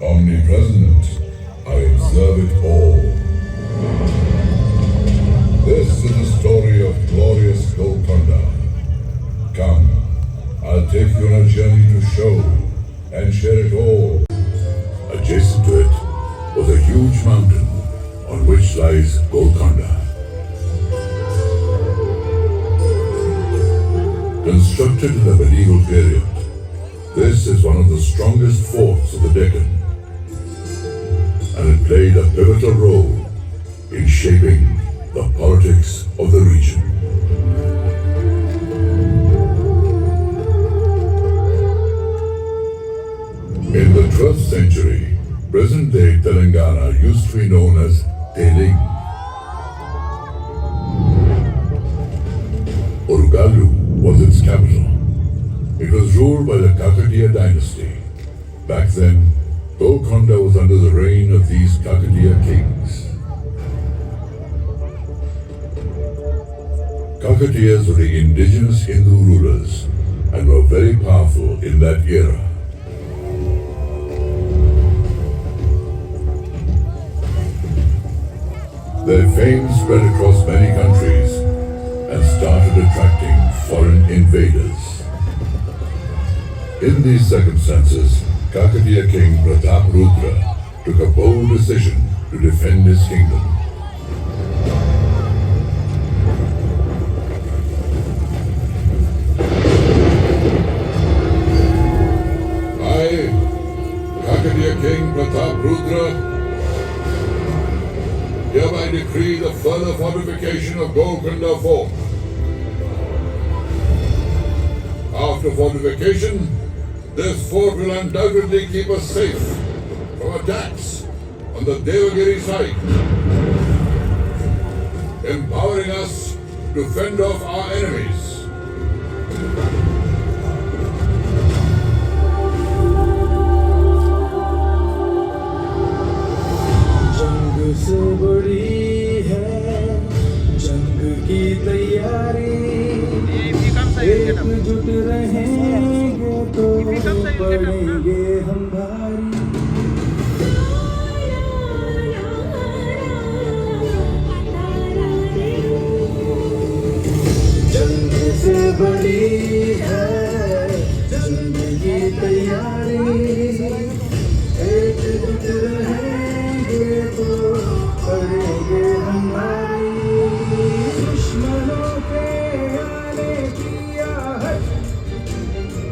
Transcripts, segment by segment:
omnipresent. I observe it all. This is the story of glorious Golconda. Come, I'll take you on a journey to show and share it all. Adjacent to it was a huge mountain on which lies Golconda. Constructed in the medieval period, this is one of the strongest forts of the Deccan, and it played a pivotal role in shaping the politics of the region. In the 12th century, present-day Telangana used to be known as dazzling. Orugalu was its capital. It was ruled by the Kakatiya dynasty. Back then, Golconda was under the reign of these Kakatiya kings. Kakatiyas were the indigenous Hindu rulers and were very powerful in that era. Their fame spread across many countries and started attracting foreign invaders. In these circumstances, Kakatiya king Rudra took a bold decision to defend his kingdom. I, Kakatiya king Rudra, hereby decree the further fortification of Golconda fort. After fortification, this fort will undoubtedly keep us safe from attacks on the Devagiri side, empowering us to fend off our enemies. से बड़ी है जंग की तैयारी एकजुट रहेंगे तो पड़ेंगे हम भारी जंग से बड़ी है जंग की तैयारी एकजुट रहेंगे तो करेंगे हमारी दुश्मनों के आने की आहट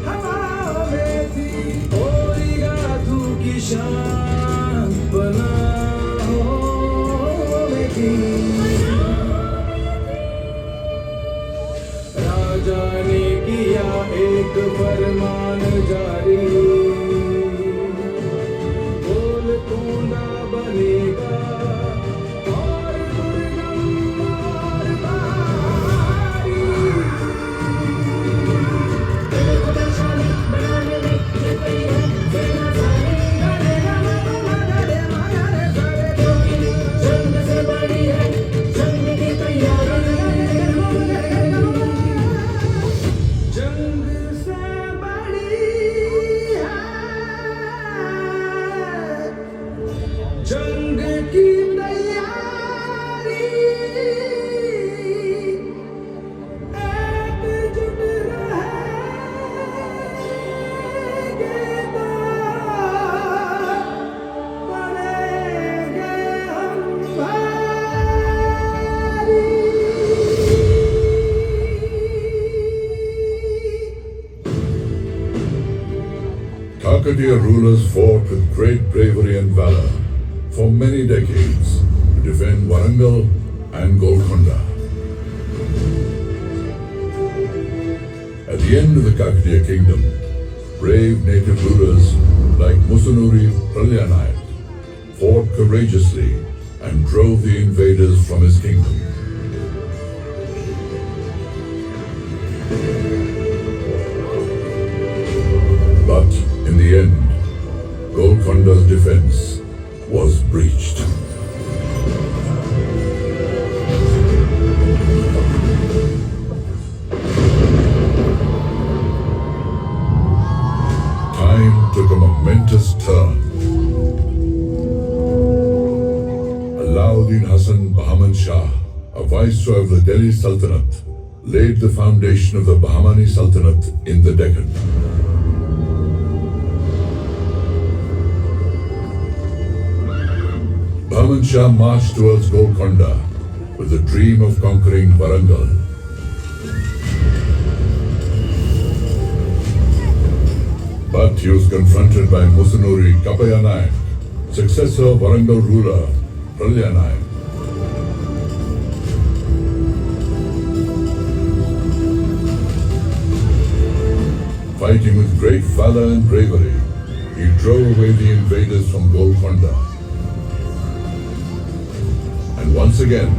हवा में थी कोई गाधू की शान पनाहों में थी राजा ने किया एक फरमान जारी गोलकोंडा बनेगा Kakatiya rulers fought with great bravery and valor for many decades to defend Warangal and Golconda. At the end of the Kakatiya kingdom, brave native rulers like Musunuri Pralyanayak fought courageously and drove the invaders from his kingdom. But in the end, Golconda's defense was breached. Time took a momentous turn. viceroy of the Delhi Sultanate, laid the foundation of the Bahmani Sultanate in the Deccan. Bahman Shah marched towards Golconda with the dream of conquering Warangal. But he was confronted by Musunuri Kapaya Naik, successor of Warangal ruler Pralya Naik. Fighting with great valor and bravery, he drove away the invaders from Golconda and once again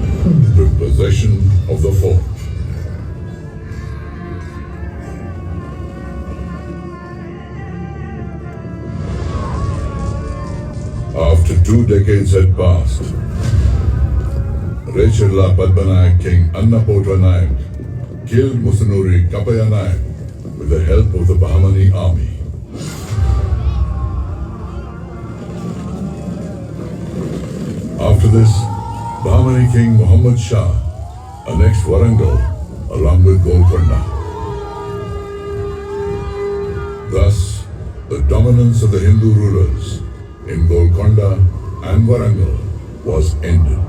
took possession of the fort. After 2 decades had passed, Rechirla Padmanayak King Annapota Naik killed Musunuri Kapaya Naik with the help of the Bahmani army. After this, Bahmani King Muhammad Shah annexed Warangal along with Golconda. Thus, the dominance of the Hindu rulers in Golconda and Warangal was ended.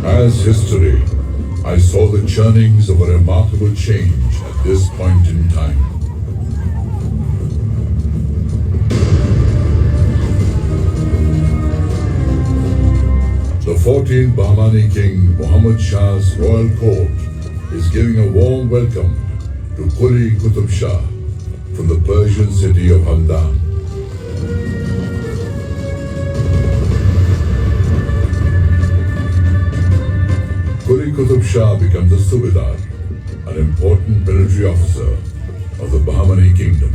As history, I saw the churnings of a remarkable change at this point in time. The 14th Bahmani King Muhammad Shah's royal court is giving a warm welcome to Quli Qutb Shah from the Persian city of Hamdan. Quli Qutb Shah becomes a Subedar, an important military officer of the Bahmani kingdom.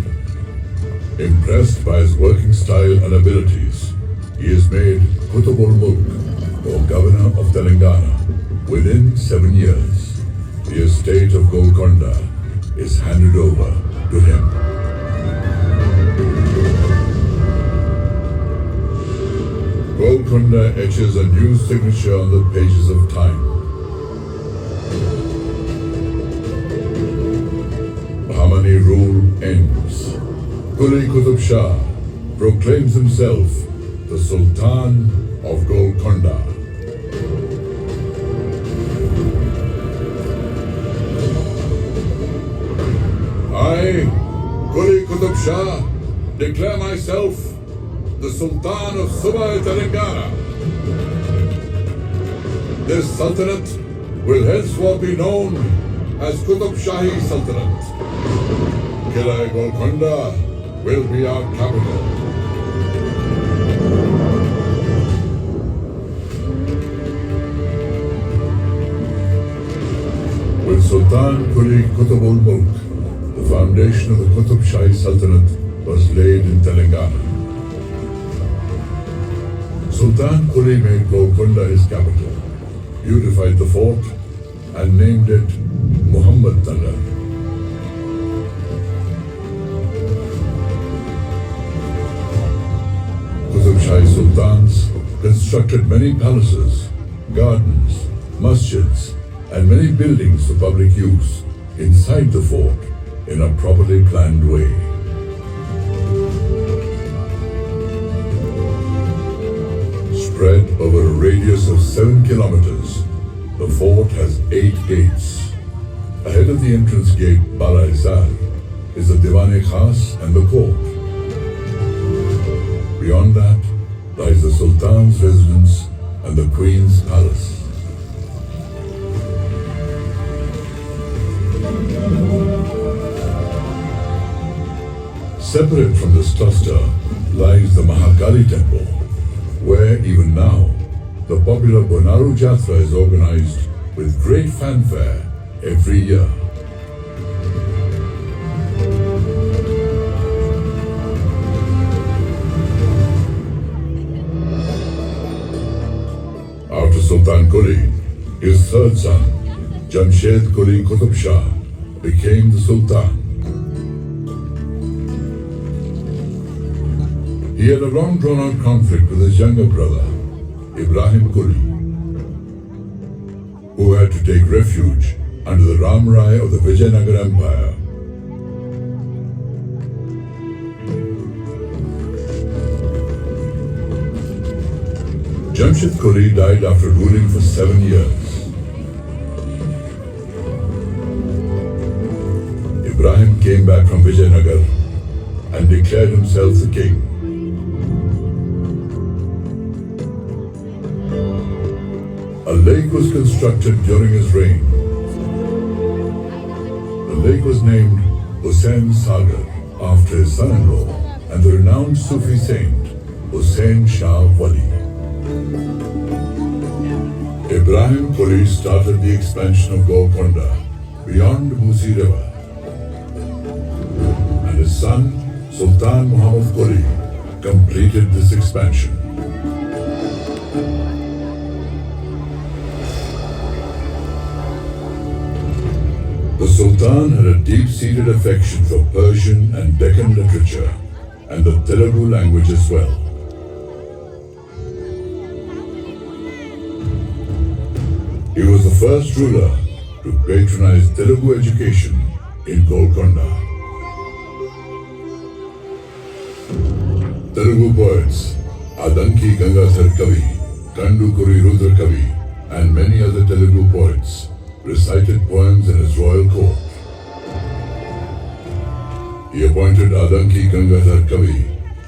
Impressed by his working style and abilities, he is made Qutb ul-Mulk, or Governor of Telangana, within 7 years. The estate of Golconda is handed over to him. Golconda etches a new signature on the pages of time. Bahmani rule ends. Quli Qutb Shah proclaims himself the Sultan of Golconda. I, Quli Qutb Shah, declare myself the Sultan of Suba Telangana. This Sultanate will henceforth be known as Qutb Shahi Sultanate. Qila Golconda will be our capital. With Sultan Quli Qutb ul-Mulk, the foundation of the Qutb Shahi Sultanate was laid in Telangana. Sultan Quli made Golconda his capital, beautified the fort, and named it Muhammad Nagar. Qutb Shahi Sultans constructed many palaces, gardens, masjids, and many buildings for public use inside the fort in a properly planned way. Spread over a radius of 7 kilometers, the fort has 8 gates. Ahead of the entrance gate, Bala Izar, is the Diwan-e-Khas and the court. Beyond that lies the Sultan's residence and the Queen's palace. Separate from this cluster lies the Mahakali temple, where even now the popular Bonaru Jatra is organized with great fanfare every year. After Sultan Quli, his third son, Jamshed Quli Qutb Shah, became the Sultan. He had a long drawn-out conflict with his younger brother, Ibrahim Quli, who had to take refuge under the Ramrai of the Vijayanagar Empire. Jamshid Quli died after ruling for 7 years. Ibrahim came back from Vijayanagar and declared himself the king. A lake was constructed during his reign. The lake was named Hussain Sagar after his son-in-law and the renowned Sufi saint Hussain Shah Wali. Ibrahim Quli started the expansion of Golconda beyond the Musi River, and his son Sultan Muhammad Quli completed this expansion. The Sultan had a deep-seated affection for Persian and Deccan literature and the Telugu language as well. He was the first ruler to patronize Telugu education in Golconda. Telugu poets Adanki Gangadhar Kavi, Kandukuri Rudra Kavi, and many other Telugu poets recited poems in his royal court. He appointed Adanki Gangadhar Kavi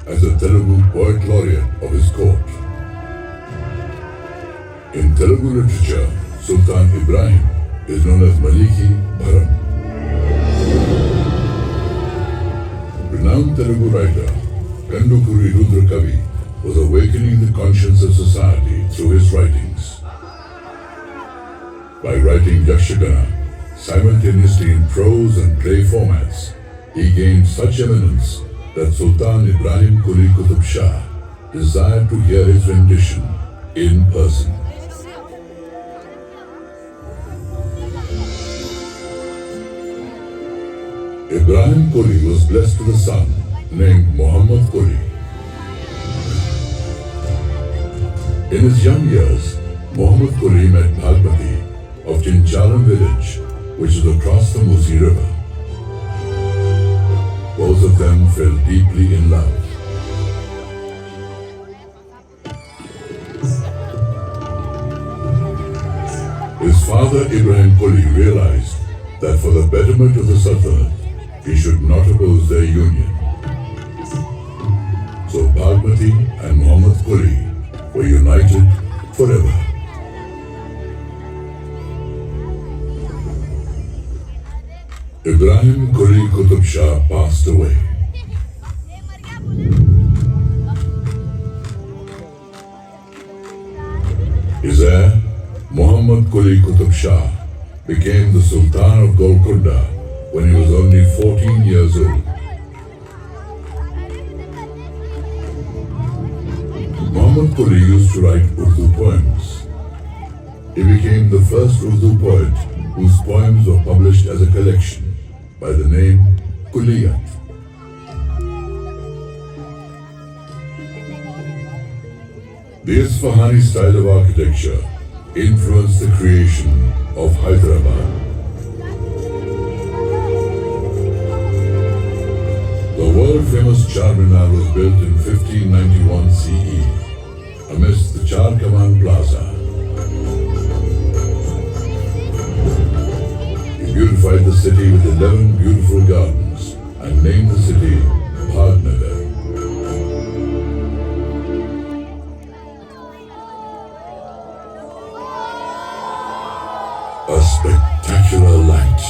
as the Telugu poet laureate of his court. In Telugu literature, Sultan Ibrahim is known as Maliki Bharam. Renowned Telugu writer Kandukuri Rudra Kavi was awakening the conscience of society through his writings. By writing Yakshagana simultaneously in prose and play formats, he gained such eminence that Sultan Ibrahim Quli Qutub Shah desired to hear his rendition in person. Ibrahim Quli was blessed with a son named Muhammad Quli. In his young years, Muhammad Quli met Bhagmati of Chinchalam village, which is across the Musi River. Both of them fell deeply in love. His father Ibrahim Quli realized that for the betterment of the Sultanate, he should not oppose their union. So Bhagmati and Muhammad Quli were united forever. Ibrahim Quli Qutub Shah passed away. His heir, Muhammad Quli Qutub Shah, became the Sultan of Golconda when he was only 14 years old. Muhammad Quli used to write Urdu poems. He became the first Urdu poet whose poems were published as a collection by the name Quliyat. The Isfahani style of architecture influenced the creation of Hyderabad. The world-famous Charminar was built in 1591 CE amidst the Char Kaman Plaza. He beautified the city with 11 beautiful gardens and named the city Bhagnagar. A spectacular light.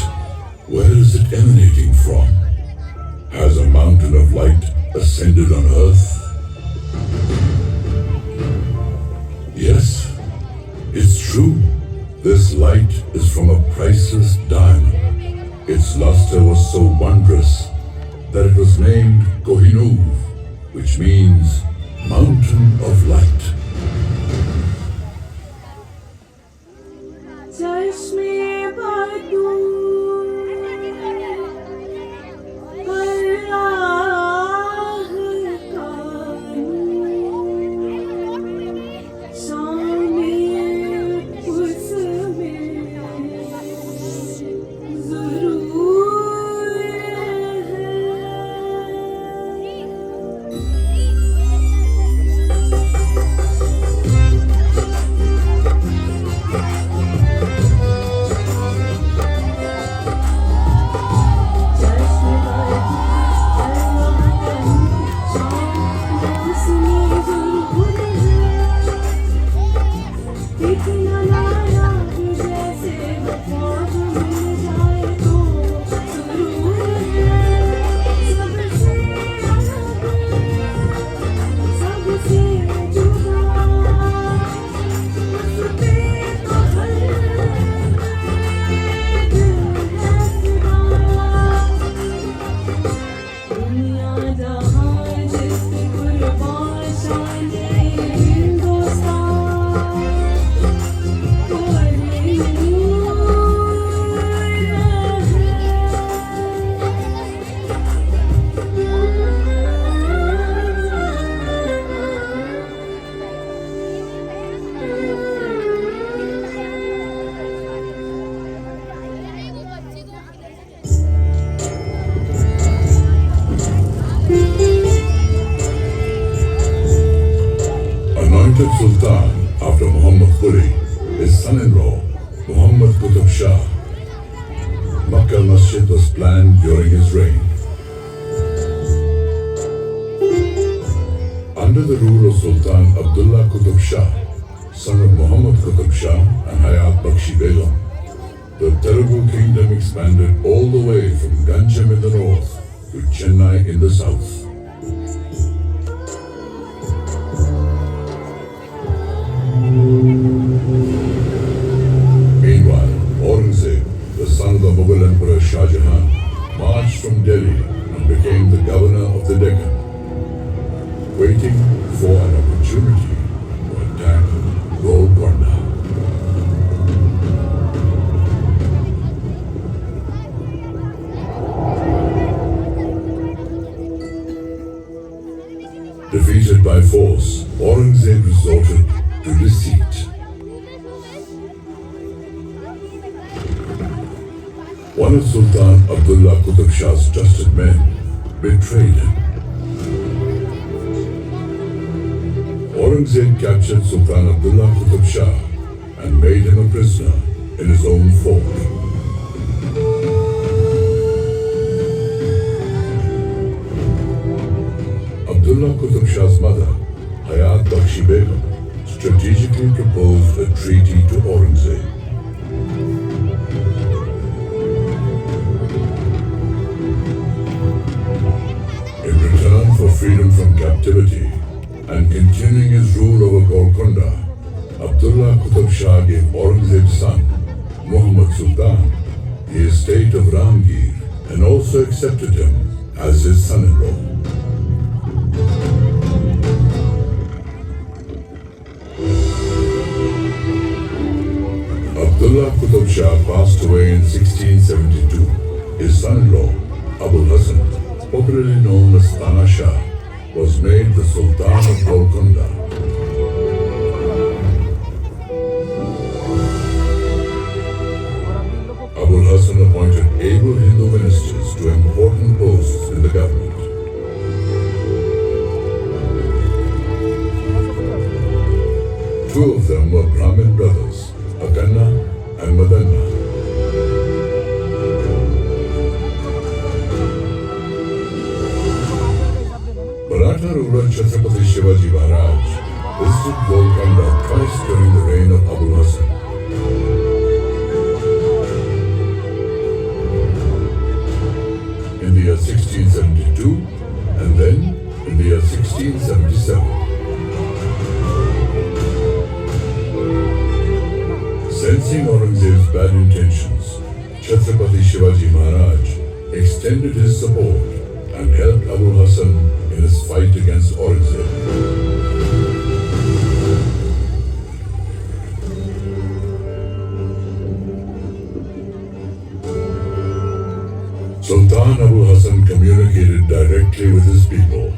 Where is it emanating from? Has a mountain of light ascended on earth? Yes, it's true. This light is from a priceless diamond. Its luster was so wondrous that it was named Kohinoor, which means mountain of light. appointed Sultan after Muhammad Quli, his son-in-law, Muhammad Qutub Shah. Makkah Masjid was planned during his reign. Under the rule of Sultan Abdullah Qutub Shah, son of Muhammad Qutub Shah and Hayat Bakshi Begum, the Telugu kingdom expanded all the way from Ganjam in the north to Chennai in the south. Meanwhile, Aurangzeb, the son of the Mughal Emperor Shah Jahan, marched from Delhi and became the governor of the Deccan, waiting for an opportunity to attack Golconda. Defeated by force, Aurangzeb resorted to deceit. One of Sultan Abdullah Qutub Shah's trusted men betrayed him. Aurangzeb captured Sultan Abdullah Qutub Shah and made him a prisoner in his own fort. Abdullah Qutub Shah's mother, Hayat Bakshi Begum, strategically proposed a treaty to Aurangzeb. In return for freedom from captivity and continuing his rule over Golconda, Abdullah Qutub Shah gave Aurangzeb's son, Muhammad Sultan, the estate of Ramgir and also accepted him as his son-in-law. Abdullah Qutub Shah passed away in 1672. His son-in-law, Abul Hassan, popularly known as Tana Shah, was made the Sultan of Golconda. Abul Hassan appointed able Hindu ministers to important posts in the government. Two of them were Brahmin brothers, Akanna and Madanna. Maratha ruler Chhatrapati Shivaji Maharaj visited Golconda twice during the reign of Abul Hassan. In the year 1672 and then in the year 1677. Sensing Aurangzeb's bad intentions, Chhatrapati Shivaji Maharaj extended his support and helped Abul Hassan in his fight against Aurangzeb. Sultan Abul Hassan communicated directly with his people.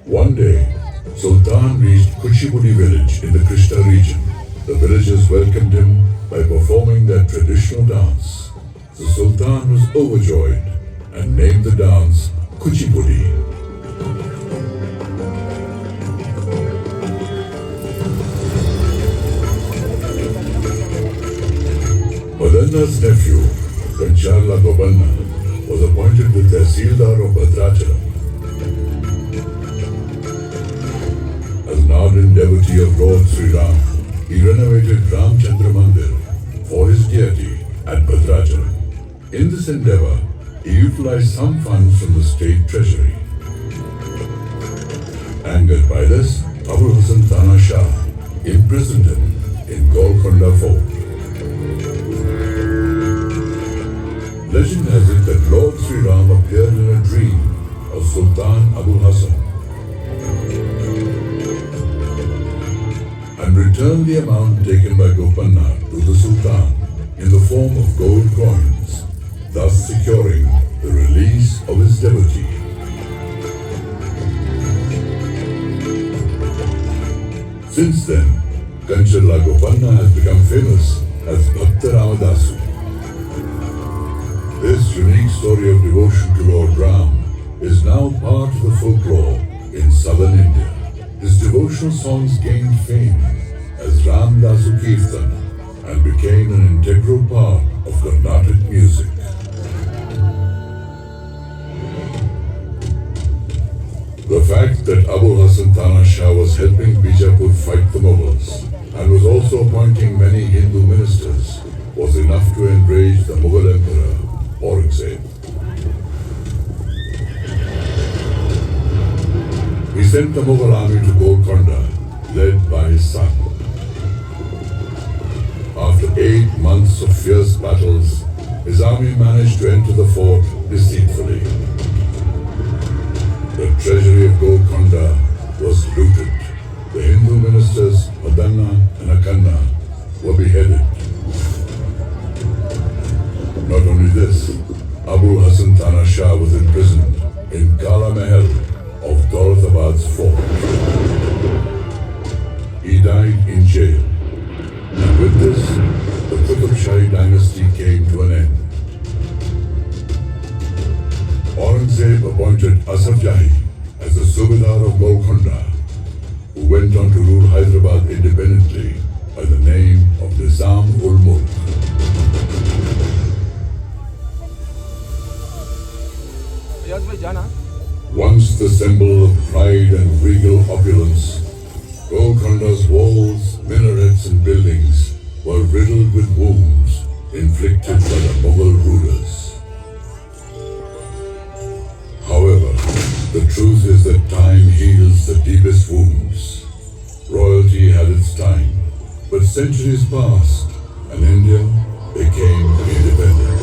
One day, Sultan reached Kuchipudi village in the Krishna region. The villagers welcomed him by performing their traditional dance. The Sultan was overjoyed and named the dance Kuchipudi. Madanna's nephew, Kancharla Gopanna, was appointed the Tehsildar of Bhadrachalam. As an ardent devotee of Lord Sri Ram, he renovated Ramchandra Mandir for his deity at Bhadrachalam. In this endeavor, he utilized some funds from the state treasury. Angered by this, Abul Hassan Tana Shah imprisoned him in Golconda fort. Legend has it that Lord Sri Ram appeared in a dream of Sultan Abul Hassan and returned the amount taken by Gopanna to the Sultan in the form of gold coins, thus securing the release of his devotee. Since then, Kancharla Gopanna has become famous as Bhakta Ramadasu. This unique story of devotion to Lord Ram is now part of the folklore in southern India. His devotional songs gained fame as Ram Dasu Kirtan and became an integral part of Carnatic music. The fact that Abul Hasan Tana Shah was helping Bijapur fight the Mughals and was also appointing many Hindu ministers was enough to enrage the Mughal Emperor Aurangzeb. He sent the Mughal army to Golconda, led by his son. After 8 months of fierce battles, his army managed to enter the fort deceitfully. The treasury of Golconda was looted. The Hindu ministers Madanna and Akanna were beheaded. Not only this, Abul Hasan Tana Shah was imprisoned in Kala Mahal of Daulatabad's fort. He died in jail. And with this, the Qutb Shahi dynasty came to an end. Aurangzeb appointed Asaf Jahi as the Subedar of Golconda, who went on to rule Hyderabad independently by the name of Nizam ul Mulk. Once the symbol of pride and regal opulence, Golconda's walls, minarets and buildings were riddled with wounds inflicted by the Mughal rulers. However, the truth is that time heals the deepest wounds. Royalty had its time, but centuries passed and India became independent.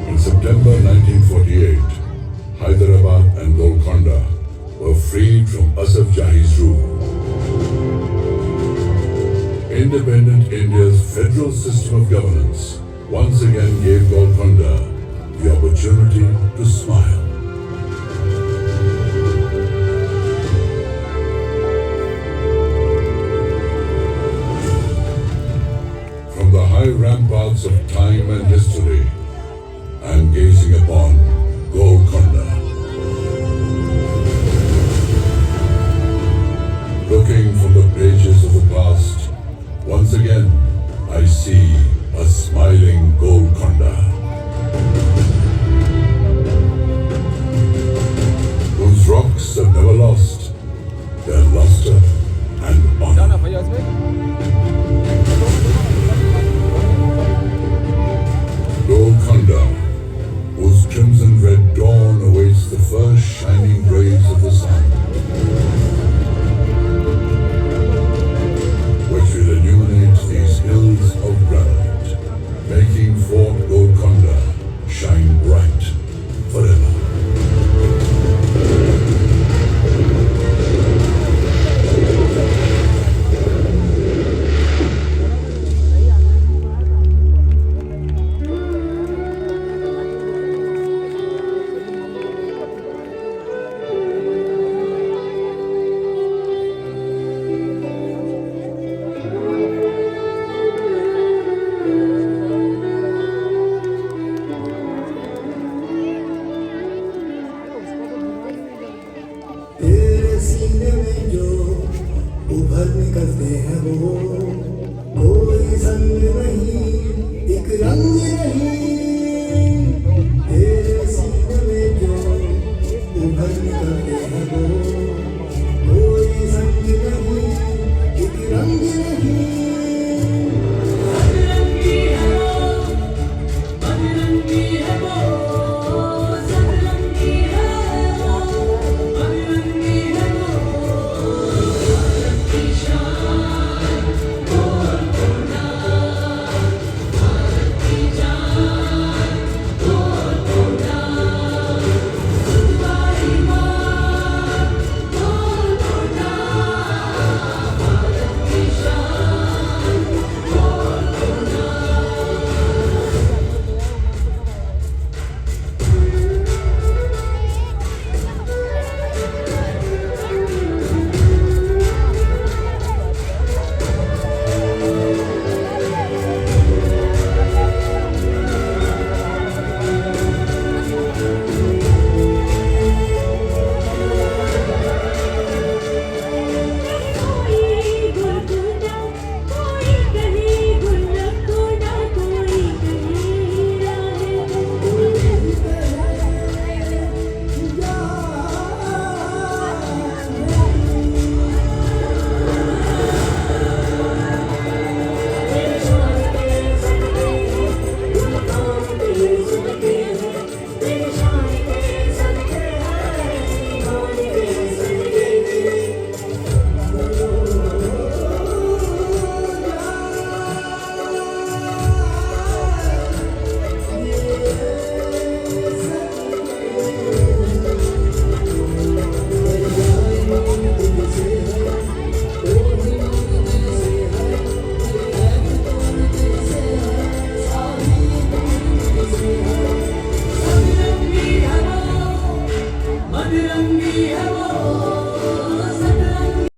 In September 1948, Hyderabad and Golconda were freed from Asaf Jahi's rule. Independent India's federal system of governance once again gave Golconda the opportunity to smile. From the high ramparts of time and history, I am gazing upon Golconda. Looking from the pages of the past, once again I see a smiling